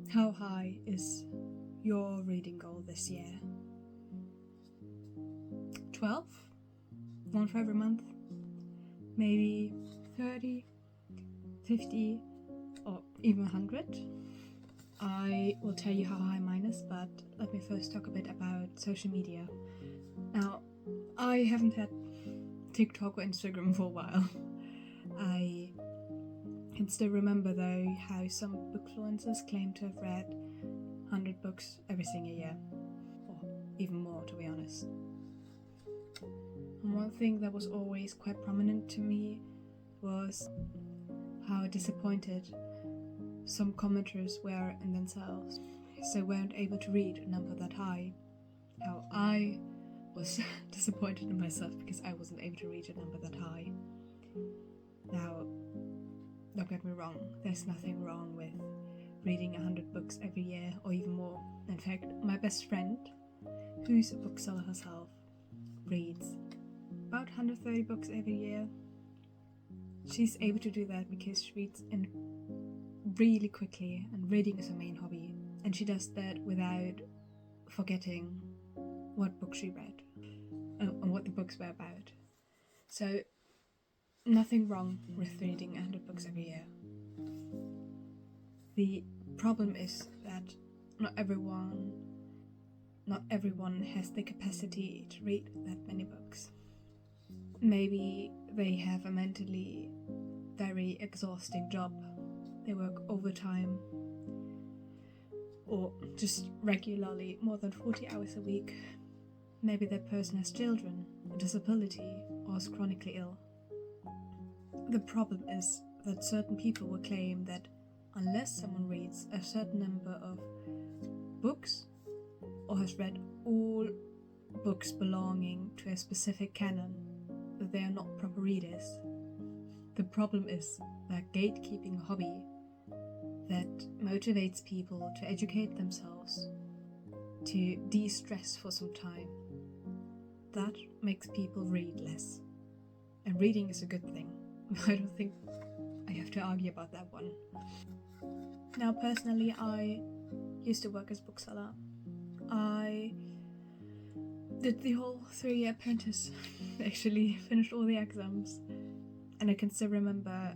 How high is your reading goal this year? 12? One for every month? Maybe 30, 50, or even 100? I will tell you how high mine is, but let me first talk a bit about social media. Now, I haven't had TikTok or Instagram for a while. I can still remember though how some bookfluencers claim to have read 100 books every single year, or even more to be honest. And one thing that was always quite prominent to me was how disappointed some commenters were in themselves, so they weren't able to read a number that high. How I was disappointed in myself because I wasn't able to read a number that high. Now, don't get me wrong, there's nothing wrong with reading 100 books every year or even more. In fact, my best friend, who's a bookseller herself, reads about 130 books every year. She's able to do that because she reads in really quickly, and reading is her main hobby, and she does that without forgetting what book she read and what the books were about. So nothing wrong with reading 100 books every year. The problem is that not everyone has the capacity to read that many books. Maybe they have a mentally very exhausting job. They work overtime or just regularly more than 40 hours a week. Maybe that person has children, a disability, or is chronically ill. The problem is that certain people will claim that unless someone reads a certain number of books or has read all books belonging to a specific canon, that they are not proper readers. The problem is that gatekeeping a hobby that motivates people to educate themselves, to de-stress for some time, that makes people read less. And reading is a good thing. I don't think I have to argue about that one. Now, personally, I used to work as bookseller. I did the whole 3-year apprentice, actually finished all the exams, and I can still remember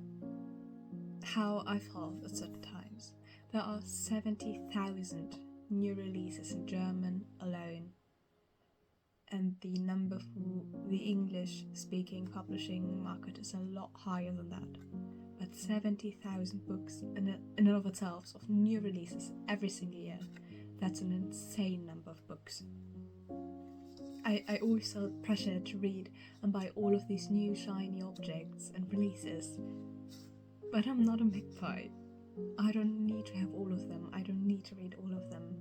how I felt at certain times. There are 70,000 new releases in German alone, and the number for the English-speaking publishing market is a lot higher than that. But 70,000 books in and of itself of new releases every single year, that's an insane number of books. I always felt pressure to read and buy all of these new shiny objects and releases. But I'm not a magpie. I don't need to have all of them. I don't need to read all of them.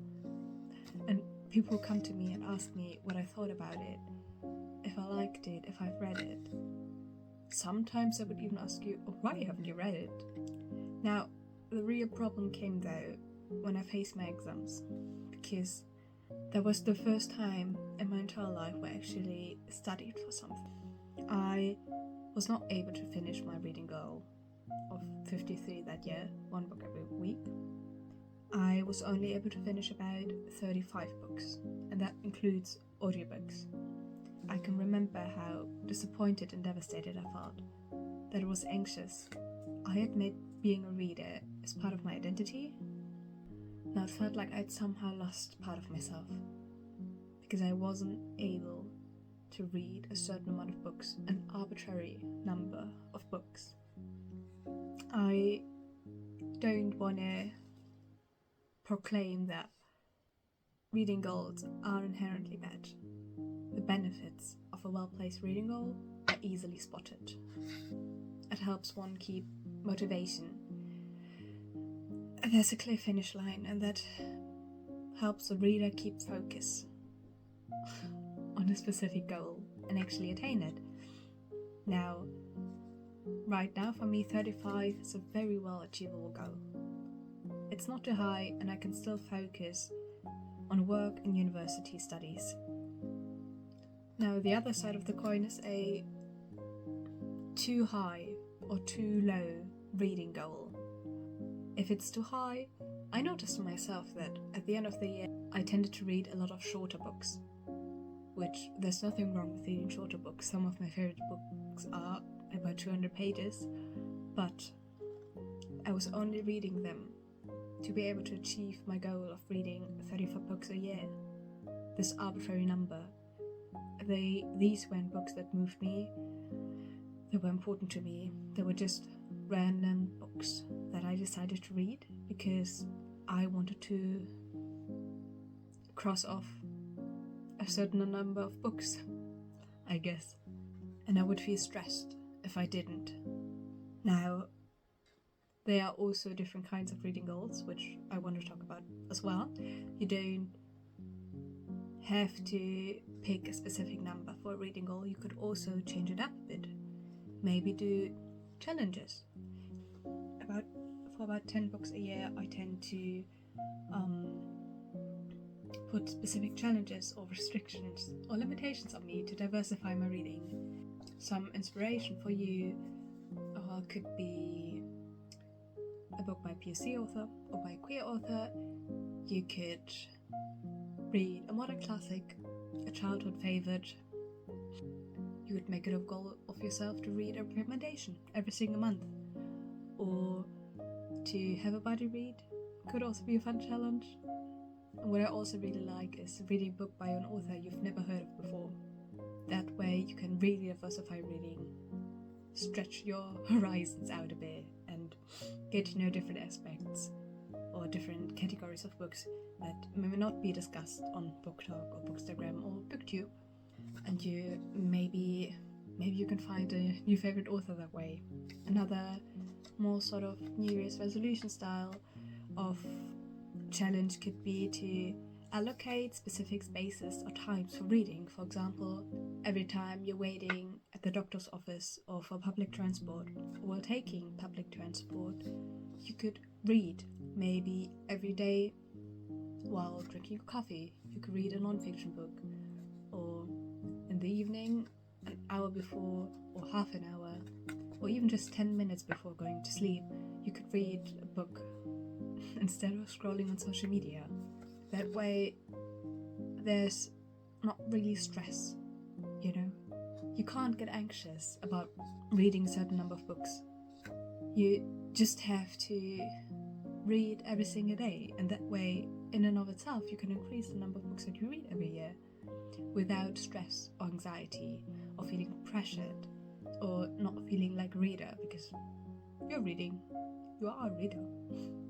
And people come to me and ask me what I thought about it, if I liked it, if I've read it. Sometimes I would even ask you, oh, why haven't you read it? Now, the real problem came though when I faced my exams, because that was the first time in my entire life where I actually studied for something. I was not able to finish my reading goal of 53 that year, one book every week. I was only able to finish about 35 books, and that includes audiobooks. I can remember how disappointed and devastated I felt, that I was anxious. I had made being a reader as part of my identity. Now it felt like I'd somehow lost part of myself, because I wasn't able to read a certain amount of books, an arbitrary number of books. I don't want to proclaim that reading goals are inherently bad. The benefits of a well-placed reading goal are easily spotted. It helps one keep motivation. There's a clear finish line, and that helps the reader keep focus on a specific goal and actually attain it. Now, right now for me 35 is a very well achievable goal. It's not too high, and I can still focus on work and university studies. Now the other side of the coin is a too high or too low reading goal. If it's too high, I noticed myself that at the end of the year I tended to read a lot of shorter books, which there's nothing wrong with reading shorter books. Some of my favorite books are about 200 pages, but I was only reading them to be able to achieve my goal of reading 35 books a year. This arbitrary number. These weren't books that moved me, they were important to me. They were just random books that I decided to read because I wanted to cross off a certain number of books, I guess. And I would feel stressed if I didn't. Now, there are also different kinds of reading goals, which I want to talk about as well. You don't have to pick a specific number for a reading goal. You could also change it up a bit. Maybe do challenges. For about 10 books a year, I tend to put specific challenges or restrictions or limitations on me to diversify my reading. Some inspiration for you could be a book by a POC author or by a queer author. You could read a modern classic, a childhood favourite. You could make it a goal of yourself to read a recommendation every single month, or to have a buddy read could also be a fun challenge. And what I also really like is reading a book by an author you've never heard of before. That way you can really diversify reading, stretch your horizons out a bit, and get to know different aspects or different categories of books that may not be discussed on BookTok or Bookstagram or BookTube. And you maybe you can find a new favorite author that way. Another more sort of New Year's resolution style of challenge could be to allocate specific spaces or times for reading. For example, every time you're waiting at the doctor's office or for public transport, or while taking public transport, you could read. Maybe every day while drinking coffee, you could read a non-fiction book, or in the evening, an hour before, or half an hour, or even just 10 minutes before going to sleep, you could read a book instead of scrolling on social media. That way, there's not really stress, you know? You can't get anxious about reading a certain number of books. You just have to read every single day, and that way, in and of itself, you can increase the number of books that you read every year without stress or anxiety or feeling pressured or not feeling like a reader because you're reading. You are a reader.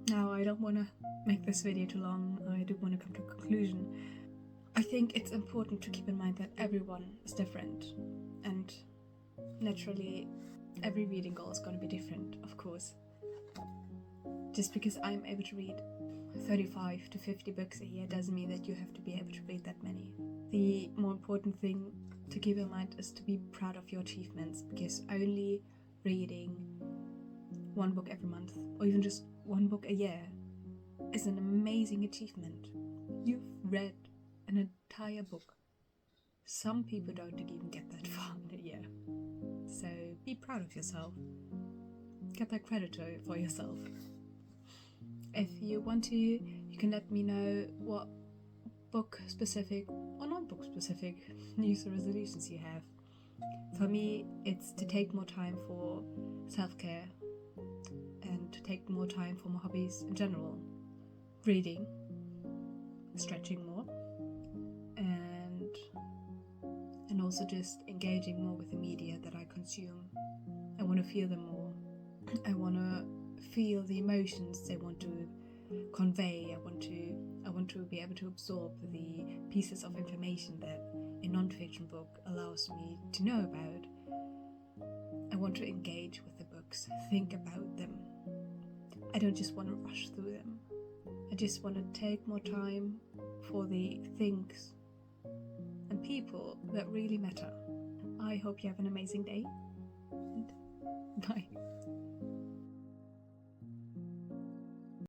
Now, I don't want to make this video too long. I do want to come to a conclusion. I think it's important to keep in mind that everyone is different, and naturally every reading goal is going to be different, of course. Just because I'm able to read 35 to 50 books a year doesn't mean that you have to be able to read that many. The more important thing to keep in mind is to be proud of your achievements, because only reading one book every month, or even just one book a year, is an amazing achievement. You've read an entire book. Some people don't even get that far in a year. So be proud of yourself. Get that credit for yourself. If you want to, you can let me know what book specific or non-book specific New Year's resolutions you have. For me, it's to take more time for self-care and to take more time for my hobbies in general. Reading, stretching more, and also just engaging more with the media that I consume. I want to feel them more. I want to feel the emotions they want to convey. I want to be able to absorb the pieces of information that a non-fiction book allows me to know about. I want to engage with the books, think about them. I don't just want to rush through them. I just want to take more time for the things and people that really matter. I hope you have an amazing day, and bye.